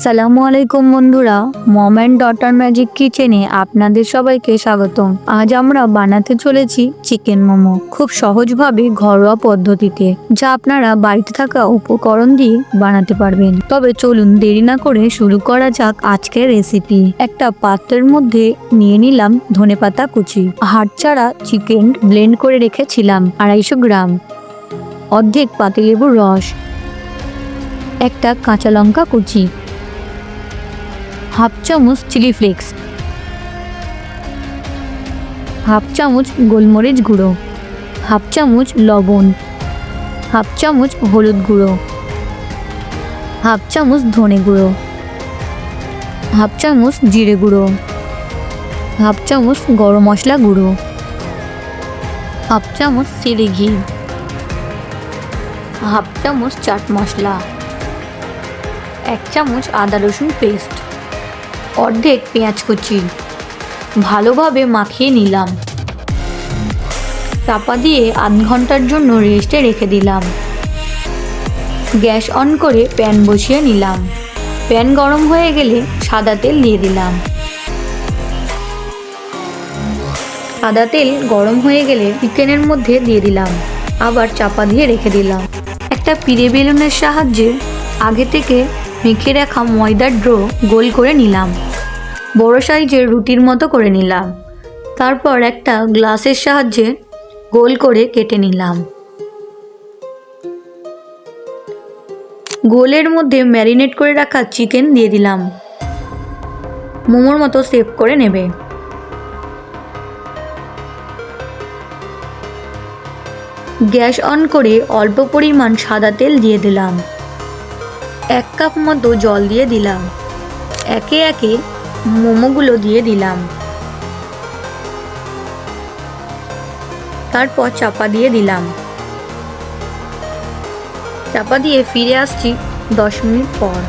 আসসালামু আলাইকুম বন্ধুরা, মম অ্যান্ড ডটার ম্যাজিক কিচেনে আপনাদের সবাইকে স্বাগতম। আজ আমরা বানাতে চলেছি চিকেন মোমো, খুব সহজভাবে ঘরোয়া পদ্ধতিতে, যা আপনারা বাড়িতে থাকা উপকরণ দিয়ে বানাতে পারবেন। তবে চলুন দেরি না করে শুরু করা যাক আজকের রেসিপি। একটা পাত্রের মধ্যে নিয়ে নিলাম ধনেপাতা কুচি, হাড়ছাড়া চিকেন ব্লেন্ড করে রেখেছিলাম 250 গ্রাম, অর্ধেক পাতিলেবুর রস, একটা কাঁচা লঙ্কা কুচি, হাফ চামচ চিলি ফ্লেক্স, হাফ চামচ গোলমরিচ গুঁড়ো, হাফ চামচ লবণ, হাফ চামচ হলুদ গুঁড়ো, হাফ চামচ ধনে গুঁড়ো, হাফ চামচ জিরে গুঁড়ো, হাফ চামচ গরম মশলা গুঁড়ো, হাফ চামচ চিলি ঘি, হাফ চামচ চাট মশলা, 1 চামচ আদা রসুন পেস্ট, অর্ধেক পেঁয়াজ কুচি। ভালোভাবে মাখিয়ে নিলাম। চাপা দিয়ে আধ ঘন্টার জন্য রেস্টে রেখে দিলাম। গ্যাস অন করে প্যান বসিয়ে নিলাম। প্যান গরম হয়ে গেলে সাদা তেল দিয়ে দিলাম। সাদা তেল গরম হয়ে গেলে চিকেনের মধ্যে দিয়ে দিলাম। আবার চাপা দিয়ে রেখে দিলাম। একটা পিড়ে বেলুনের সাহায্যে আগে থেকে মেখে রাখা ময়দার ডো গোল করে নিলাম। বড় সাইজের রুটির মতো করে নিলাম। তারপর একটা গ্লাসের সাহায্যে গোল করে কেটে নিলাম। গোলের মধ্যে ম্যারিনেট করে রাখা চিকেন দিয়ে দিলাম। মোমোর মতো শেপ করে নেবে। গ্যাস অন করে অল্প পরিমাণ সাদা তেল দিয়ে দিলাম। 1 কাপ মতো জল দিয়ে দিলাম। একে একে মোমোগুলো দিয়ে দিলাম। তারপর চাপা দিয়ে দিলাম। চাপা দিয়ে ফিরে আসছি 10 মিনিট পর।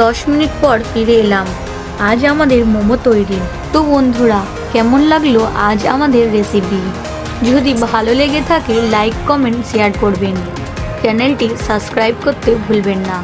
10 মিনিট পর ফিরে এলাম। আজ আমাদের মোমো তৈরি। তো বন্ধুরা, কেমন লাগলো আজ আমাদের রেসিপি? যদি ভালো লেগে থাকে লাইক, কমেন্ট, শেয়ার করবেন। চ্যানেলটি সাবস্ক্রাইব করতে ভুলবেন না।